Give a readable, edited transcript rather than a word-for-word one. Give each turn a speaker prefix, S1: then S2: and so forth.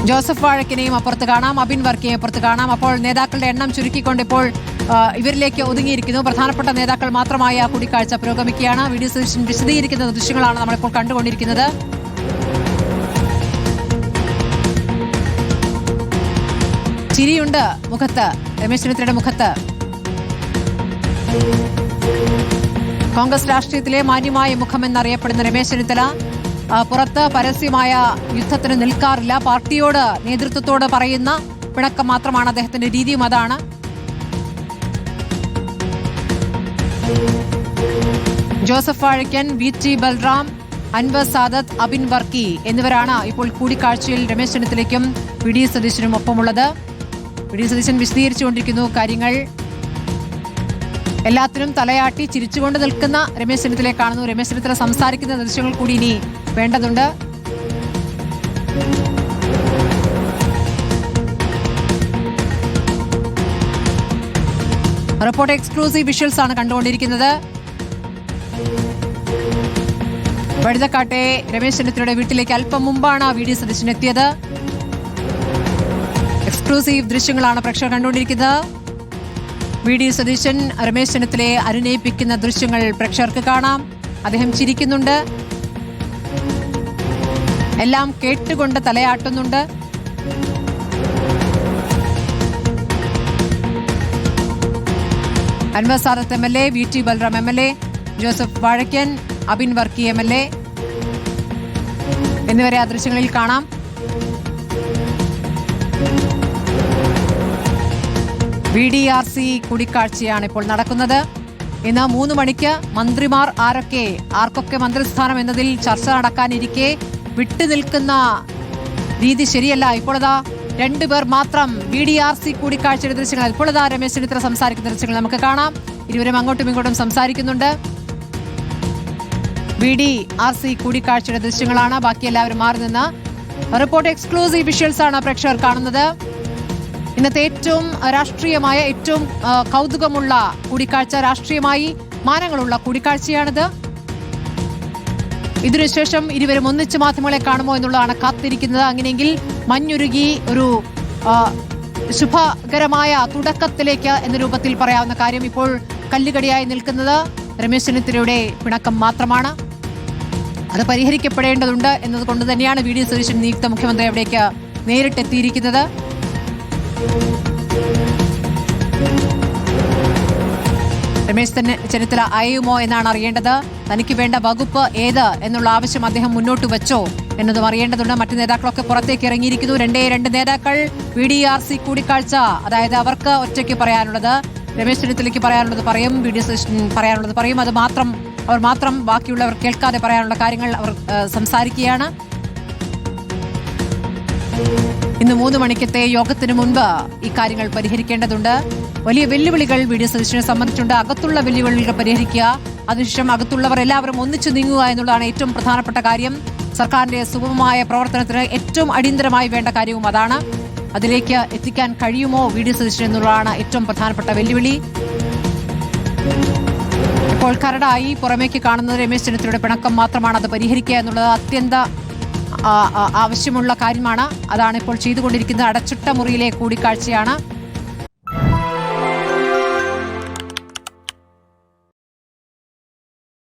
S1: Joseph വാഴക്കിനെയും അപ്പുറത്ത് കാണാം, അബിൻ വർക്കിയെ അപ്പുറത്ത് കാണാം. അപ്പോൾ നേതാക്കളുടെ എണ്ണം ചുരുക്കിക്കൊണ്ട് ഇപ്പോൾ ഇവരിലേക്ക് ഒതുങ്ങിയിരിക്കുന്നു. പ്രധാനപ്പെട്ട നേതാക്കൾ മാത്രമായ കൂടിക്കാഴ്ച പുരോഗമിക്കുകയാണ്. വി ഡി സതീശൻ വിശദീകരിക്കുന്ന ദൃശ്യങ്ങളാണ് നമ്മളിപ്പോൾ കണ്ടുകൊണ്ടിരിക്കുന്നത്. ചിരിയുണ്ട് മുഖത്ത്, രമേശ് ചെന്നിത്തലയുടെ മുഖത്ത്. കോൺഗ്രസ് രാഷ്ട്രീയത്തിലെ മാന്യമായ മുഖമെന്നറിയപ്പെടുന്ന രമേശ് ചെന്നിത്തല പുറത്ത് പരസ്യമായ യുദ്ധത്തിന് നിൽക്കാറില്ല. പാർട്ടിയോട്, നേതൃത്വത്തോട് പറയുന്ന പിണക്കം മാത്രമാണ് അദ്ദേഹത്തിന്റെ രീതിയും അതാണ്. ജോസഫ് വാഴക്കൻ, VT ബൽറാം, അൻവർ സാദത്ത്, അബിൻ വർക്കി എന്നിവരാണ് ഇപ്പോൾ കൂടിക്കാഴ്ചയിൽ രമേശ് ചെന്നിത്തലയ്ക്കും വി ഡി സതീശനും ഒപ്പമുള്ളത്. വി ഡി സതീശൻ വിശദീകരിച്ചുകൊണ്ടിരിക്കുന്നു കാര്യങ്ങൾ. എല്ലാത്തിനും തലയാട്ടി ചിരിച്ചുകൊണ്ട് നിൽക്കുന്ന രമേശ് ചെന്നിത്തലയെ കാണുന്നു. രമേശ് ചെന്നിത്തല സംസാരിക്കുന്ന ദൃശ്യങ്ങൾ കൂടി ഇനി വേണ്ടതുണ്ട്. റിപ്പോർട്ട് എക്സ്ക്ലൂസീവ് വിഷ്വൽസ് ആണ് കണ്ടുകൊണ്ടിരിക്കുന്നത്. വഴുതക്കാട്ടെ രമേശ് ചെന്നിത്തലയുടെ വീട്ടിലേക്ക് അല്പം മുമ്പാണ് വി ഡി സതീശൻ എത്തിയത്. എക്സ്ക്ലൂസീവ് ദൃശ്യങ്ങളാണ് പ്രേക്ഷകർ കണ്ടുകൊണ്ടിരിക്കുന്നത്. വി ഡി സതീശൻ രമേശ് ചെന്നിത്തലയെ അനുനയിപ്പിക്കുന്ന ദൃശ്യങ്ങൾ പ്രേക്ഷകർക്ക് കാണാം. അദ്ദേഹം ചിരിക്കുന്നുണ്ട്, എല്ലാം കേട്ടുകൊണ്ട് തലയാട്ടുന്നുണ്ട്. Anwar Sadath MLA, VT Balram MLA, Joseph Vazhakkan, Abin Varkey MLA എന്നിവരെ ആ ദൃശ്യങ്ങളിൽ കാണാം. VDRC കൂടിക്കാഴ്ചയാണ് ഇപ്പോൾ നടക്കുന്നത്. ഇന്ന് 3 മണിക്ക് മന്ത്രിമാർ ആർക്കൊക്കെ മന്ത്രിസ്ഥാനം എന്നതിൽ ചർച്ച നടക്കാനിരിക്കെ വിട്ടുനിൽക്കുന്ന രീതി ശരിയല്ല. ഇപ്പോഴതാ 2 പേർ മാത്രം VDRC കൂടിക്കാഴ്ചയുടെ ദൃശ്യങ്ങൾ. ഇപ്പോഴതാ രമേശ് ചെന്നിത്തല സംസാരിക്കുന്ന ദൃശ്യങ്ങൾ നമുക്ക് കാണാം. ഇരുവരും അങ്ങോട്ടും ഇങ്ങോട്ടും സംസാരിക്കുന്നുണ്ട്. VDRC കൂടിക്കാഴ്ചയുടെ ദൃശ്യങ്ങളാണ്. ബാക്കി എല്ലാവരും മാറി നിന്ന് റിപ്പോർട്ട് എക്സ്ക്ലൂസീവ് വിഷ്വൽസ് ആണ് പ്രേക്ഷകർ കാണുന്നത്. ഇന്നത്തെ ഏറ്റവും രാഷ്ട്രീയമായ, ഏറ്റവും കൗതുകമുള്ള കൂടിക്കാഴ്ച, രാഷ്ട്രീയമായി മാനങ്ങളുള്ള കൂടിക്കാഴ്ചയാണിത്. ഇതിനുശേഷം ഇരുവരും ഒന്നിച്ച് മാധ്യമങ്ങളെ കാണുമോ എന്നുള്ളതാണ് കാത്തിരിക്കുന്നത്. അങ്ങനെയെങ്കിൽ മഞ്ഞുരുകി ഒരു ശുഭകരമായ തുടക്കത്തിലേക്ക് എന്ന രൂപത്തിൽ പറയാവുന്ന കാര്യം. ഇപ്പോൾ കല്ലുകടിയായി നിൽക്കുന്നത് രമേശ് ചെന്നിത്തലയുടെ പിണക്കം മാത്രമാണ്. അത് പരിഹരിക്കപ്പെടേണ്ടതുണ്ട് എന്നതുകൊണ്ട് തന്നെയാണ് വി ഡി സതീശൻ നിയുക്ത മുഖ്യമന്ത്രി അവിടേക്ക് നേരിട്ടെത്തിയിരിക്കുന്നത്. രമേശ് ചെന്നിത്തല അയയുമോ എന്നാണ് അറിയേണ്ടത്. തനിക്ക് വേണ്ട വകുപ്പ് ഏത് എന്നുള്ള ആവശ്യം അദ്ദേഹം മുന്നോട്ട് വെച്ചോ എന്നതും അറിയേണ്ടതുണ്ട്. മറ്റു നേതാക്കളൊക്കെ പുറത്തേക്ക് ഇറങ്ങിയിരിക്കുന്നു. 2 നേതാക്കൾ VDRC കൂടിക്കാഴ്ച, അതായത് അവർക്ക് ഒറ്റയ്ക്ക് പറയാനുള്ളത്, രമേശ് ചെന്നിത്തലയ്ക്ക് പറയാനുള്ളത് പറയും, വി ഡി സതീശൻ പറയാനുള്ളത് പറയും. അവർ മാത്രം ബാക്കിയുള്ളവർ കേൾക്കാതെ പറയാനുള്ള കാര്യങ്ങൾ അവർ സംസാരിക്കുകയാണ്. ഇന്ന് 3 മണിക്കത്തെ യോഗത്തിന് മുൻപ് ഈ കാര്യങ്ങൾ പരിഹരിക്കേണ്ടതുണ്ട്. വലിയ വെല്ലുവിളികൾ വി ഡി സതീശനെ സംബന്ധിച്ചുണ്ട്. അകത്തുള്ള വെല്ലുവിളികൾ പരിഹരിക്കുക, അതിനുശേഷം അകത്തുള്ളവർ എല്ലാവരും ഒന്നിച്ചു നീങ്ങുക എന്നുള്ളതാണ് ഏറ്റവും പ്രധാനപ്പെട്ട കാര്യം. സർക്കാരിന്റെ സുഗമമായ പ്രവർത്തനത്തിന് ഏറ്റവും അടിയന്തരമായി വേണ്ട കാര്യവും അതാണ്. അതിലേക്ക് എത്തിക്കാൻ കഴിയുമോ വി ഡി സതീശൻ എന്നുള്ളതാണ് ഏറ്റവും പ്രധാനപ്പെട്ട വെല്ലുവിളി. ഇപ്പോൾ കരടായി പുറമേക്ക് കാണുന്നത് രമേശ് ചെന്നിത്തലയുടെ പിണക്കം മാത്രമാണ്. അത് പരിഹരിക്കുക എന്നുള്ളത് അത്യന്ത ആവശ്യമുള്ള കാര്യമാണ്. അതാണ് ഇപ്പോൾ ചെയ്തുകൊണ്ടിരിക്കുന്നത്. അടച്ചിട്ട മുറിയിലെ കൂടിക്കാഴ്ചയാണ്.